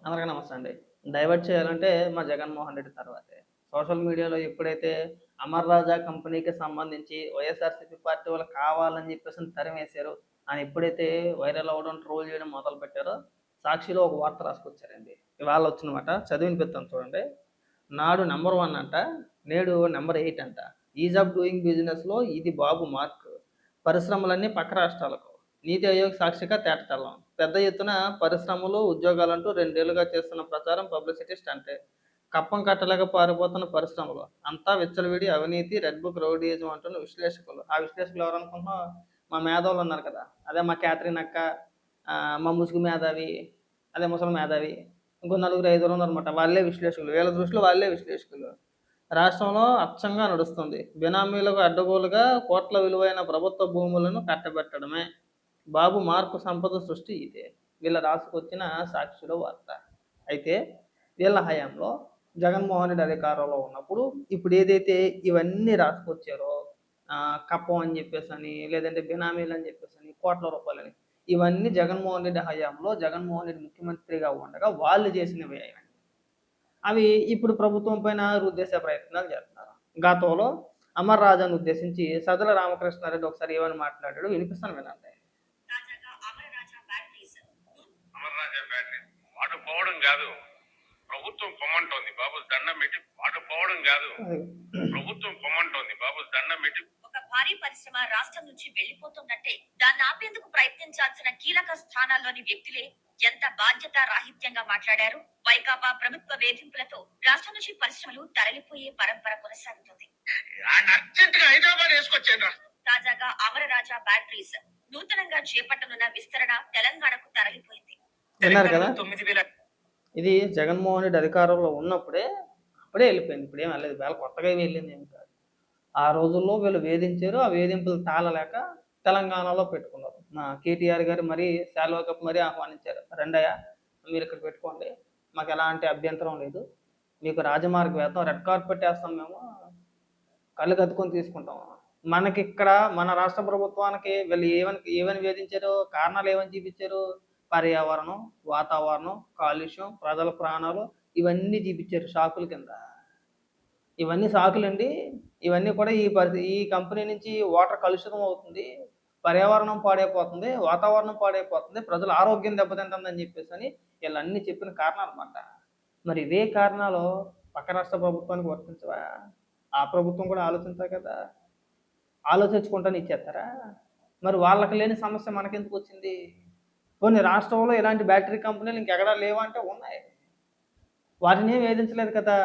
అందరికీ నమస్తే అండి. డైవర్ట్ చేయాలంటే మా జగన్మోహన్ రెడ్డి తర్వాతే. సోషల్ మీడియాలో ఎప్పుడైతే అమర్ రాజా కంపెనీకి సంబంధించి వైఎస్ఆర్‌సీపీ పార్టీ వాళ్ళు కావాలని చెప్పేసని తరిమేశారు అని ఎప్పుడైతే వైరల్ అవ్వడం, ట్రోల్ చేయడం మొదలుపెట్టారో, సాక్షిలో ఒక వార్త రాసుకొచ్చారండి. ఇవాళ వచ్చినమాట. చదివి వినిపిస్తాను చూడండి. నాడు నంబర్ 1 అంట, నేడు నంబర్ 8 అంట. ఈజ్ ఆఫ్ డూయింగ్ బిజినెస్‌లో ఇది బాబు మార్క్. పరిశ్రమలన్నీ పక్క రాష్ట్రాలకు. నీతి ఆయోగ్ సాక్షిగా తేటతెల్లం. పెద్ద ఎత్తున పరిశ్రమలు, ఉద్యోగాలంటూ 2 ఏళ్లుగా చేస్తున్న ప్రచారం పబ్లిసిటీ స్టంటే. కప్పం కట్టలేక పారిపోతున్న పరిశ్రమలు. అంతా విచ్చలవిడి అవినీతి, రెడ్ బుక్ రౌడీయిజం అంటున్న విశ్లేషకులు. ఆ విశ్లేషకులు ఎవరనుకుంటున్నావు? మా మేధావులున్నారు కదా! అదే మా క్యాథరిన్ అక్క, మా ముసుగు మేధావి, అదే ముసలి మేధావి. ఇంకో నలుగురు, ఐదుగురు ఉన్నారనమాట. వాళ్ళే విశ్లేషకులు. వీళ్ళ దృష్టిలో వాళ్ళే విశ్లేషకులు. రాష్ట్రంలో అచ్చంగా నడుస్తుంది. బినామీలకు అడ్డగోలుగా కోట్ల విలువైన ప్రభుత్వ భూములను కట్టబెట్టడమే. బాబు మార్పు సంపద సృష్టి ఇదే. వీళ్ళ రాసుకొచ్చిన సాక్షిలో వార్త. అయితే వీళ్ళ హయాంలో జగన్మోహన్ రెడ్డి అధికారంలో ఉన్నప్పుడు ఇప్పుడు ఏదైతే ఇవన్నీ రాసుకొచ్చారో కప్పం అని చెప్పేసని, లేదంటే బినామీలు అని చెప్పేసని, కోట్ల రూపాయలని, ఇవన్నీ జగన్మోహన్ రెడ్డి హయాంలో జగన్మోహన్ రెడ్డి ముఖ్యమంత్రిగా ఉండగా వాళ్ళు చేసినవే ఇవన్నీ. అవి ఇప్పుడు ప్రభుత్వం పైన రుద్దేసే ప్రయత్నాలు చేస్తున్నారు. గతంలో అమర్ రాజాను ఉద్దేశించి సదల రామకృష్ణారెడ్డి ఒకసారి ఏమని మాట్లాడాడో వినిపిస్తాను వినండి. అమర్ రాజా బ్యాటరీ వాడు పోవడం కాదు, ప్రభుత్వం పొమ్మంటోంది బాబు దండం పెట్టి. వాడు పోవడం కాదు, ప్రభుత్వం పొమ్మంటోంది బాబు దండం పెట్టి. ఒక భారీ పరిశ్రమ రాష్ట్రం నుంచి వెళ్లిపోతున్నట్టే దాన్ని ఆపేందుకు ప్రయత్నించాల్సిన కీలక స్థానాల్లోని వ్యక్తులే ఎంత బాధ్యత రాహిత్యంగా మాట్లాడారు. వైకాపా ప్రభుత్వ వేధింపులతో రాష్ట్రం నుంచి పరిశ్రమలు తరలిపోయే పరంపర కొనసాగుతుంది. హైదరాబాద్ వేసుకొచ్చాను. తాజాగా అమరరాజా బ్యాటరీస్ నూతనంగా చేపట్టనున్న విస్తరణ తెలంగాణకు తరలిపోయింది. విన్నారు కదా? ఇది జగన్మోహన్ రెడ్డి అధికారంలో ఉన్నప్పుడే అప్పుడే వెళ్ళిపోయింది. ఇప్పుడు ఏం వెళ్ళలేదు. వేళ కొత్తగా వెళ్ళింది ఏమి కాదు. ఆ రోజుల్లో వీళ్ళు వేధించారు. ఆ వేధింపులు తాళలేక తెలంగాణలో పెట్టుకున్నారు. మా కేటీఆర్ గారు మరీ శాలువా కప్పి మరీ ఆహ్వానించారు. రండయ్య, మీరు ఇక్కడ పెట్టుకోండి, మాకు ఎలాంటి అభ్యంతరం లేదు, మీకు రాజమార్గ వేద్దాం, రెడ్ కార్పెట్ వేస్తాం, మేము కళ్ళు కత్తుకొని తీసుకుంటాం. మనకిక్కడ మన రాష్ట్ర ప్రభుత్వానికి వీళ్ళు ఏమని ఏమని వేధించారు, కారణాలు ఏమని చూపించారు? పర్యావరణం, వాతావరణం, కాలుష్యం, ప్రజల ప్రాణాలు, ఇవన్నీ చూపించారు షాకుల కింద. ఇవన్నీ సాకులండి. ఇవన్నీ కూడా ఈ కంపెనీ నుంచి వాటర్ కలుషితం అవుతుంది, పర్యావరణం పాడైపోతుంది, వాతావరణం పాడైపోతుంది, ప్రజల ఆరోగ్యం దెబ్బతింటుందని చెప్పేసని వీళ్ళన్నీ చెప్పిన కారణాలు అన్నమాట. మరి ఇవే కారణాలు పక్క రాష్ట్ర ప్రభుత్వానికి వర్తించవా? ఆ ప్రభుత్వం కూడా ఆలోచించాలి కదా. ఆలోచించుకుంటానే ఇచ్చేస్తారా? మరి వాళ్ళకి లేని సమస్య మనకెందుకు వచ్చింది? కొన్ని రాష్ట్రంలో ఇలాంటి బ్యాటరీ కంపెనీలు ఇంకెక్కడా లేవా అంటే ఉన్నాయి. వాటిని ఏం వేధించలేదు కదా.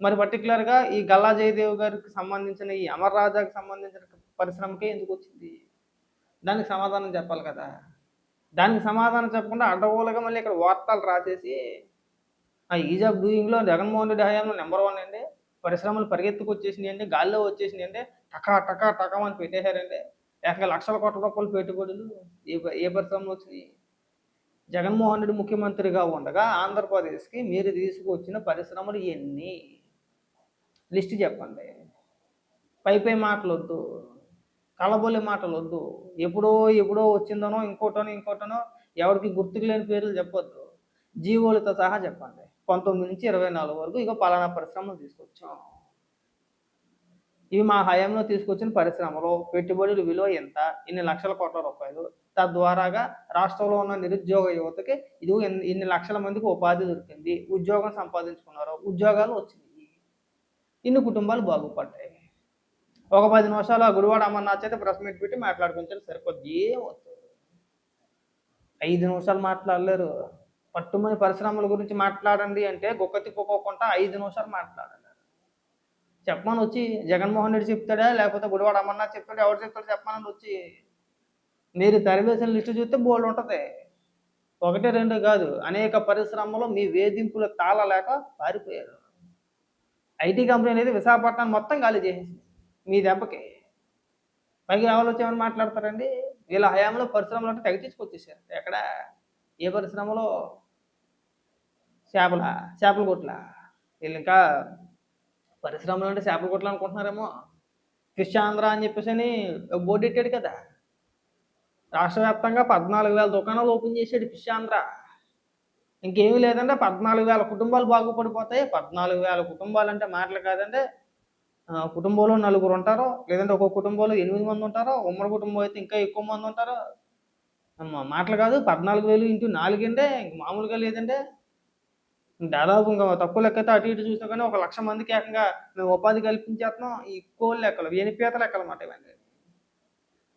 మరి పర్టికులర్‌గా ఈ గల్లా జయదేవ్ గారికి సంబంధించిన ఈ అమర్ రాజాకి సంబంధించిన పరిశ్రమకే ఎందుకు వచ్చింది? దానికి సమాధానం చెప్పాలి కదా. దానికి సమాధానం చెప్పకుండా అడ్డగోలుగా మళ్ళీ ఇక్కడ వార్తలు రాసేసి ఈజ్ ఆఫ్ డూయింగ్‌లో జగన్మోహన్ రెడ్డి హయాంలో నంబర్ 1 అండి. పరిశ్రమలు పరిగెత్తుకొచ్చేసినాయండి, గాల్లో వచ్చేసినాయండి, టకా టకా టకమని పెట్టేశారండి. ఏకంగా లక్షల కోట్ల రూపాయలు పెట్టుబడులు ఏ పరిశ్రమలో వచ్చినాయి? జగన్మోహన్ రెడ్డి ముఖ్యమంత్రిగా ఉండగా ఆంధ్రప్రదేశ్‌కి మీరు తీసుకొచ్చిన పరిశ్రమలు ఎన్ని? లిస్ట్ చెప్పండి. పై మాటలొద్దు, కలబొల్లి మాటలొద్దు. ఎప్పుడో ఎప్పుడో వచ్చిందనో ఇంకోటనో ఎవరికి గుర్తుకు లేని పేర్లు చెప్పొద్దు. జీవోలతో సహా చెప్పండి. 19 నుంచి 24 వరకు ఇగో పలానా పరిశ్రమలు తీసుకొచ్చాం, ఇవి మా హయాంలో తీసుకొచ్చిన పరిశ్రమలు, పెట్టుబడుల విలువ ఎంత, ఇన్ని లక్షల కోట్ల రూపాయలు. తద్వారాగా రాష్ట్రంలో ఉన్న నిరుద్యోగ యువతకి ఇదిగో ఇన్ని లక్షల మందికి ఉపాధి దొరికింది, ఉద్యోగం సంపాదించుకున్నారు, ఉద్యోగాలు వచ్చినాయి, ఇన్ని కుటుంబాలు బాగుపడ్డాయి. ఒక 10 నిమిషాలు ఆ గుడివాడ అమర్నాథ్ చేత ప్రెస్ మీట్ పెట్టి మాట్లాడుకుంటారు, సరిపోద్ది. ఏమవుతుంది? 5 నిమిషాలు మాట్లాడలేరు. పట్టుమని పరిశ్రమల గురించి మాట్లాడండి అంటే గుక్క తిప్పుకోకుండా 5 నిమిషాలు మాట్లాడాలి. చెప్పమని వచ్చి జగన్మోహన్ రెడ్డి చెప్తాడా, లేకపోతే గుడివాడ అమర్నాథ్ చెప్తాడా, ఎవరు చెప్తాడు చెప్పమని వచ్చి. మీరు తరివేసిన లిస్టు చూస్తే బోల్డ్ ఉంటుంది. 1, 2 కాదు, అనేక పరిశ్రమలు మీ వేధింపులు తాళలేక పారిపోయారు. ఐటీ కంపెనీ అనేది విశాఖపట్నాన్ని మొత్తం ఖాళీ చేసేసింది మీ దెబ్బకి. పైగా ఎవరు వచ్చేమని మాట్లాడతారండి? వీళ్ళ హయాంలో పరిశ్రమలు అంటే తెగ తీసుకొచ్చేసారు. ఎక్కడ? ఏ పరిశ్రమలో? చేపల కొట్ల. వీళ్ళు ఇంకా పరిశ్రమలు అంటే చేపల కొట్లు అనుకుంటున్నారేమో. ఫిష్ ఆంధ్ర అని చెప్పేసి అని బోర్డు పెట్టాడు కదా. రాష్ట్ర వ్యాప్తంగా 14,000 దుకాణాలు ఓపెన్ చేశాడు ఫిష్ ఆంధ్ర. ఇంకేమీ లేదంటే 14,000 కుటుంబాలు బాగుపడిపోతాయి. 14,000 కుటుంబాలు అంటే మాటలు కాదంటే కుటుంబంలో నలుగురు ఉంటారు. లేదంటే ఒక్కొక్క కుటుంబంలో 8 మంది ఉంటారు. ఉమ్మడి కుటుంబం అయితే ఇంకా ఎక్కువ మంది ఉంటారు. మాటలు కాదు 14,000 ఇంటూ 4 అంటే ఇంక మామూలుగా లేదండి. దాదాపు ఇంక తక్కువ లెక్కైతే అటు ఇటు చూసినా కానీ 1,00,000 మందికి ఏకంగా మేము ఉపాధి కల్పించేస్తున్నాం. ఈ కోడి లెక్కలు, ఎనిపీత లెక్కలమాట ఇవన్నీ.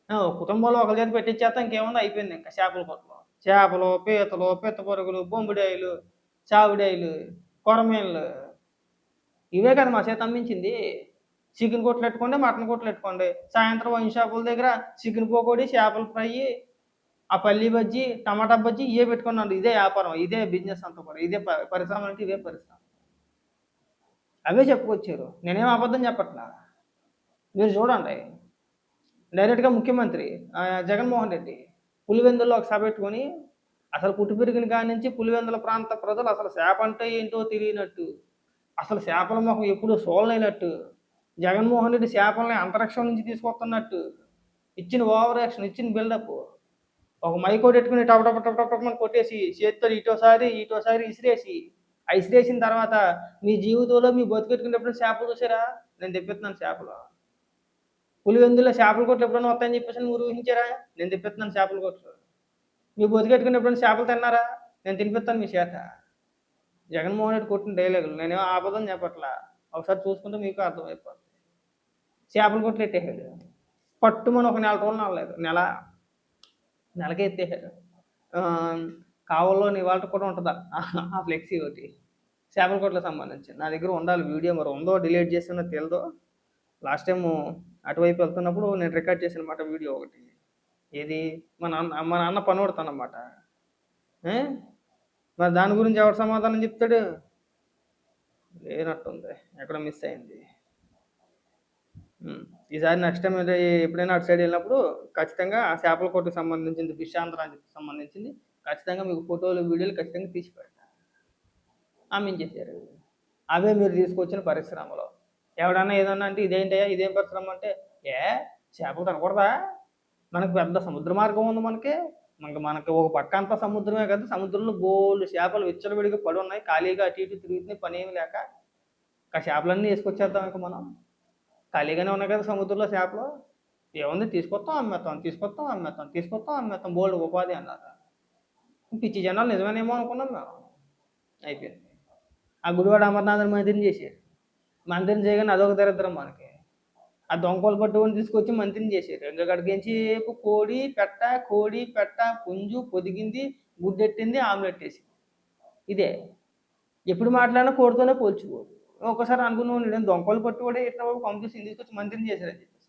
ఒక కుటుంబంలో ఒకరి చేత పెట్టించేస్తాం ఇంకేముంది అయిపోయింది ఇంకా చేపల కొట్టలు. చేపలు, పీతలు, పిత్త పురుగులు, బొంబిడాయిలు, చావిడాయిలు, కొరమీన్లు ఇవే కదా మా చేత అమ్మించింది. చికెన్ కొట్లు పెట్టుకోండి, మటన్ కొట్లు పెట్టుకోండి. సాయంత్రం వైన్ షాపుల దగ్గర చికెన్ పకోడీ, చేపల ఫ్రై, ఆ పల్లి బజ్జీ, టమాటా బజ్జీ ఇవే పెట్టుకున్నాను. ఇదే వ్యాపారం, ఇదే బిజినెస్ అంతా కూడా. ఇదే పరిశ్రమ అంటే ఇవే పరిశ్రమ. అవే చెప్పుకొచ్చారు. నేనేం అబద్ధం చెప్పట్లా. మీరు చూడండి. డైరెక్ట్‌గా ముఖ్యమంత్రి జగన్మోహన్ రెడ్డి పులివెందుల్లో ఒక సభ పెట్టుకొని అసలు పుట్టి పెరిగిన కాడి నుంచి పులివెందుల ప్రాంత ప్రజలు అసలు చేప అంటే ఏంటో తెలియనట్టు, అసలు చేపల మొహం ఎప్పుడూ చూడలేనట్టు, జగన్మోహన్ రెడ్డి చేపల్ని అంతరిక్షం నుంచి తీసుకొస్తున్నట్టు ఇచ్చిన ఓవర్ యాక్షన్, ఇచ్చిన బిల్డప్, ఒక మైకోటి పెట్టుకుని టప టప టప టప టపమని కొట్టేసి చేత్తో ఇటోసారి ఇసిరేసి, ఆ ఇసిరేసిన తర్వాత మీ జీవితంలో మీ బతికెట్టుకునేటప్పుడు చేపలు చూసారా? నేను తెప్పిస్తున్నాను చేపలు. పులివెందుల్లో చేపల కొట్లు ఎప్పుడైనా వస్తాయని చెప్పేసి మీరు ఊహించారా? నేను తెప్పిస్తున్నాను చేపల కొట్లు. మీ బతికెట్టుకుని ఎప్పుడైనా చేపలు తిన్నారా? నేను తినిపిస్తాను మీ చేత. జగన్మోహన్ రెడ్డి కొట్టిన డైలాగులు నేనేమో అబద్ధం చెప్పట్లా. ఒకసారి చూసుకుంటే మీకు అర్థమైపోతుంది. చేపల కొట్లు ఎట్టేసాడు. పట్టుమని ఒక నెల రోజులు నడలేదు. నెలకే ఎత్తేసాడు. కావల్లో ఇవాళ కూడా ఉంటుందా ఆ ఫ్లెక్సీ ఒకటి చేపల కొట్లకు సంబంధించి. నా దగ్గర ఉండాలి వీడియో, మరి ఉందో డిలీట్ చేసినా తెలియదు. లాస్ట్ టైము అటువైపు వెళ్తున్నప్పుడు నేను రికార్డ్ చేసిన మాట వీడియో ఒకటి. ఏది మా నాన్న పనోడుతానమాట. మరి దాని గురించి ఎవరు సమాధానం చెప్తాడు? లేనట్టుంది, ఎక్కడ మిస్ అయింది. ఈసారి నెక్స్ట్ టైం ఎప్పుడైనా అటు సైడ్ వెళ్ళినప్పుడు ఖచ్చితంగా ఆ చేపల కొట్టుకు సంబంధించింది, ఫిష్ ఆంధ్రాకి సంబంధించింది ఖచ్చితంగా మీకు ఫోటోలు, వీడియోలు ఖచ్చితంగా తీసి పెడతా. అమ్మించేశారు. అవే మీరు తీసుకొచ్చిన పరిశ్రమలో. ఎవడన్నా ఏదన్నా అంటే ఇదేంటయ్యా ఇదేం పరిశ్రమ అంటే, చేపలు తినకూడదా? మనకు పెద్ద సముద్ర మార్గం ఉంది. మనకి ఒక పక్క అంతా సముద్రమే కదా, సముద్రంలో బోల్డు చేపలు విచ్చలవిడిగా పడి ఉన్నాయి, ఖాళీగా అటు ఇటు తిరుగుతున్నాయి, పని ఏమి లేక. ఆ చేపలన్నీ వేసుకొచ్చేద్దాం ఇక మనం. ఖాళీగానే ఉన్నాయి కదా సముద్రంలో చేపలు, ఏముంది తీసుకొస్తాం అమ్మేస్తాం బోల్డ్ ఉపాధి అన్నారు. పిచ్చి జనాలు నిజమేనేమో అనుకున్నాం మేము. అయిపోయింది. ఆ గుడివాడ అమర్నాథుని మంత్రిని చేశారు. మంత్రిని చేయగానే అదొక దరిద్రం మనకి. ఆ దొంగలు పట్టుకొని తీసుకొచ్చి మంత్రిని చేశారు. ఇంకా గడికేంచేపు కోడి పెట్ట పుంజు పొదిగింది, గుడ్డెట్టింది, ఆమ్లెట్ వేసింది. ఇదే ఎప్పుడు మాట్లాడినా కోడితోనే పోల్చుకోడు. ఒక్కసారి అనుకున్నాను నేను దొంగలు పట్టుకోడే ఎట్లా పంపించి తీసుకొచ్చి మంత్రిని చేశారని చెప్పేసి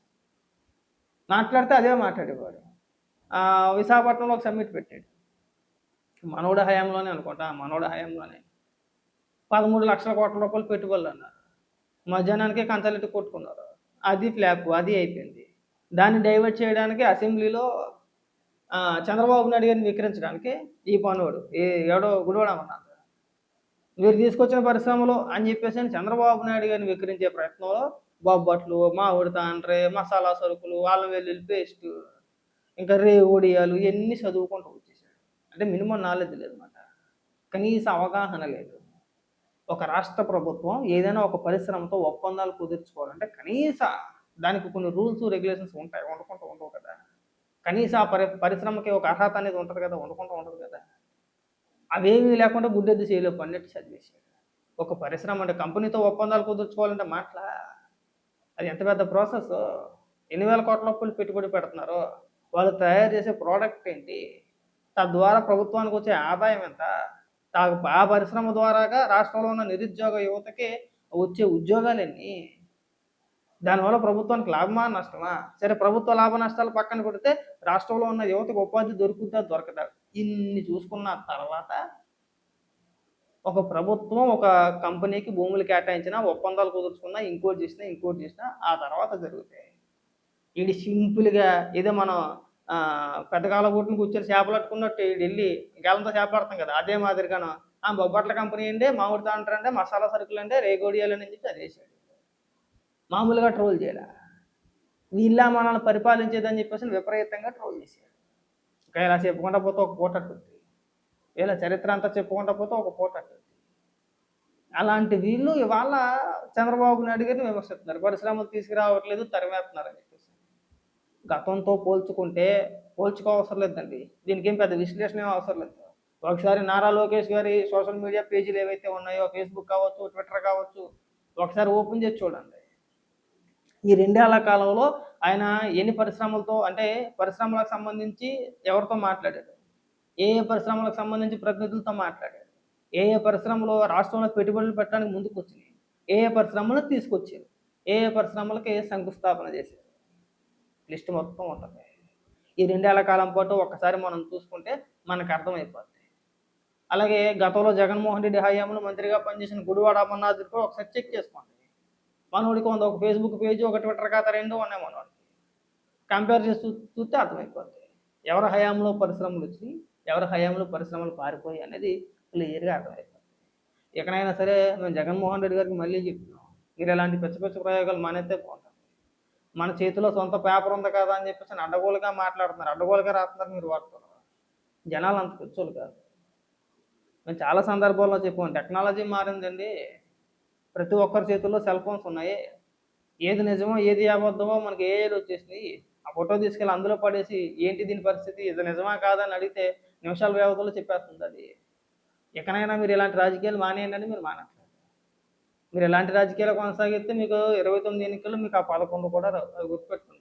మాట్లాడితే అదే మాట్లాడేవాడు. విశాఖపట్నంలో ఒక సమ్మిట్ పెట్టాడు. మనోడ హయాంలోనే అనుకుంటా, 13 లక్షల కోట్ల రూపాయలు పెట్టుబడులు అన్నారు. మధ్యాహ్నానికే కంచాలెట్టు కొట్టుకున్నారు. అది ఫ్లాప్, అది అయిపోయింది. దాన్ని డైవర్ట్ చేయడానికి అసెంబ్లీలో చంద్రబాబు నాయుడు గారిని విక్రించడానికి ఈ పనోడు ఎవడో గుడివాడ అమర్నాథ్ వీరు తీసుకొచ్చిన పరిశ్రమలు అని చెప్పేసి చంద్రబాబు నాయుడు గారిని విక్రించే ప్రయత్నంలో బొబ్బట్లు, మామిడి తాండ్రే, మసాలా సరుకులు, అల్లం వెల్లుల్లి పేస్ట్, ఇంకా ఒడియాలు ఇవన్నీ చదువుకుంటూ వచ్చేసాడు. అంటే మినిమం నాలెడ్జ్ లేదన్నమాట, కనీస అవగాహన లేదు. ఒక రాష్ట్ర ప్రభుత్వం ఏదైనా ఒక పరిశ్రమతో ఒప్పందాలు కుదుర్చుకోవాలంటే కనీస దానికి కొన్ని రూల్స్, రెగ్యులేషన్స్ ఉంటాయి, ఉండవు కదా. కనీస ఆ పరిశ్రమకి ఒక అర్హత అనేది ఉంటుంది కదా, ఉండదు కదా. అవేమీ లేకుండా గుడ్డెద్దు చేయలేవు పన్నెట్టు చదివేసాడు. ఒక పరిశ్రమ అంటే కంపెనీతో ఒప్పందాలు కుదుర్చుకోవాలంటే అది ఎంత పెద్ద ప్రాసెస్. ఎన్ని వేల కోట్ల రూపాయలు పెట్టుబడి పెడుతున్నారు, వాళ్ళు తయారు చేసే ప్రోడక్ట్ ఏంటి, తద్వారా ప్రభుత్వానికి వచ్చే ఆదాయం ఎంత, ఆ పరిశ్రమ ద్వారాగా రాష్ట్రంలో ఉన్న నిరుద్యోగ యువతకి వచ్చే ఉద్యోగాలు ఎన్ని, దానివల్ల ప్రభుత్వానికి లాభమా నష్టమా? సరే, ప్రభుత్వ లాభ నష్టాలు పక్కన పెడితే రాష్ట్రంలో ఉన్న యువతకు ఉపాధి దొరకదా? ఇన్ని చూసుకున్న తర్వాత ఒక ప్రభుత్వం ఒక కంపెనీకి భూములు కేటాయించినా, ఒప్పందాలు కుదుర్చుకున్నా, ఇంకోటి చేసినా ఆ తర్వాత జరుగుతాయి. ఇది సింపుల్గా ఏదో మనం పెద్దకాల గుట్టును కూర్చొని చేపలట్టుకున్నట్టు వెళ్ళి గెలంతో చేపలాడతాం కదా, అదే మాదిరిగాను బొబ్బట్ల కంపెనీ అండి, మామిడి తాండ్రంటే, మసాలా సరుకులు అంటే, రేగోడియాలు అని చెప్పి అదేసాడు. మామూలుగా ట్రోల్ చేయాలి. వీళ్ళ మనల్ని పరిపాలించేదని చెప్పేసి విపరీతంగా ట్రోల్ చేశాడు. ఇంకా ఇలా చెప్పుకుంటా పోతే ఒక పూట వీళ్ళ చరిత్ర అంతా చెప్పుకుంటా పోతే ఒక పూట అక్కడికి. అలాంటి వీళ్ళు ఇవాళ చంద్రబాబు నాయుడు గారిని విమర్శిస్తున్నారు. పరిశ్రమలు తీసుకురావట్లేదు, తరిమేస్తున్నారని చెప్పేసి. గతంతో పోల్చుకుంటే పోల్చుకోవసరం లేదండి. దీనికేం పెద్ద విశ్లేషణ ఏం అవసరం లేదు. ఒకసారి నారా లోకేష్ గారి సోషల్ మీడియా పేజీలు ఏవైతే ఉన్నాయో, ఫేస్బుక్ కావచ్చు, ట్విట్టర్ కావచ్చు, ఒకసారి ఓపెన్ చేసి చూడండి. ఈ 2 ఏళ్ల కాలంలో ఆయన ఎన్ని పరిశ్రమలతో, అంటే పరిశ్రమలకు సంబంధించి ఎవరితో మాట్లాడాడు, ఏ పరిశ్రమలకు సంబంధించి ప్రతినిధులతో మాట్లాడాడు, ఏ పరిశ్రమలు రాష్ట్రంలో పెట్టుబడులు పెట్టడానికి ముందుకు వచ్చినాయి, ఏ పరిశ్రమలు తీసుకొచ్చారు, ఏ పరిశ్రమలకి శంకుస్థాపన చేశారు, లిస్ట్ మొత్తం ఉంటుంది. ఈ 2 ఏళ్ల కాలం పాటు ఒక్కసారి మనం చూసుకుంటే మనకు అర్థమైపోద్ది. అలాగే గతంలో జగన్మోహన్ రెడ్డి హయాంలో మంత్రిగా పనిచేసిన గుడివాడ అమర్నాథ్ కూడా ఒకసారి చెక్ చేసుకోండి. మనోడికి ఒక ఫేస్బుక్ పేజీ, ఒక ట్విట్టర్ ఖాతా 2 ఉన్నాయి మనోడికి. కంపేర్ చేసి చూస్తే అర్థమైపోద్ది ఎవరి హయాంలో పరిశ్రమలు వచ్చినాయి, ఎవరి హయాంలో పరిశ్రమలు పారిపోయి అనేది క్లియర్గా అర్థమైపోద్ది. ఎక్కడైనా సరే మేము జగన్మోహన్ రెడ్డి గారికి మళ్ళీ చెప్తున్నాం, మీరు ఇలాంటి పిచ్చ ప్రయోగాలు మానేస్తే బాగుంటుంది. మన చేతిలో సొంత పేపర్ ఉంది కదా అని చెప్పేసి అడ్డగోలుగా మాట్లాడుతున్నారు, అడ్డగోలుగా రాస్తున్నారు. మీరు వాడుతున్నారు. జనాలు అంత పిచ్చోళ్ళు కాదు. మేము చాలా సందర్భాల్లో చెప్పాం, టెక్నాలజీ మారిందండి. ప్రతి ఒక్కరి చేతుల్లో సెల్ ఫోన్స్ ఉన్నాయి. ఏది నిజమో ఏది అబద్ధమో మనకి ఏఐలు వచ్చేసినాయి. ఆ ఫోటో తీసుకెళ్ళి అందులో పడేసి ఏంటి దీని పరిస్థితి, ఇది నిజమా కాదని అడిగితే నిమిషాల వ్యవధిలో చెప్పేస్తుంది అది. ఎక్కడైనా మీరు ఇలాంటి రాజకీయాలు మానేయండి అని మీరు మానట్లేదు. మీరు ఇలాంటి రాజకీయాలు కొనసాగిస్తే మీకు 29 ఎన్నికల్లో మీకు ఆ 11 కూడా గుర్తుపెట్టుకోండి.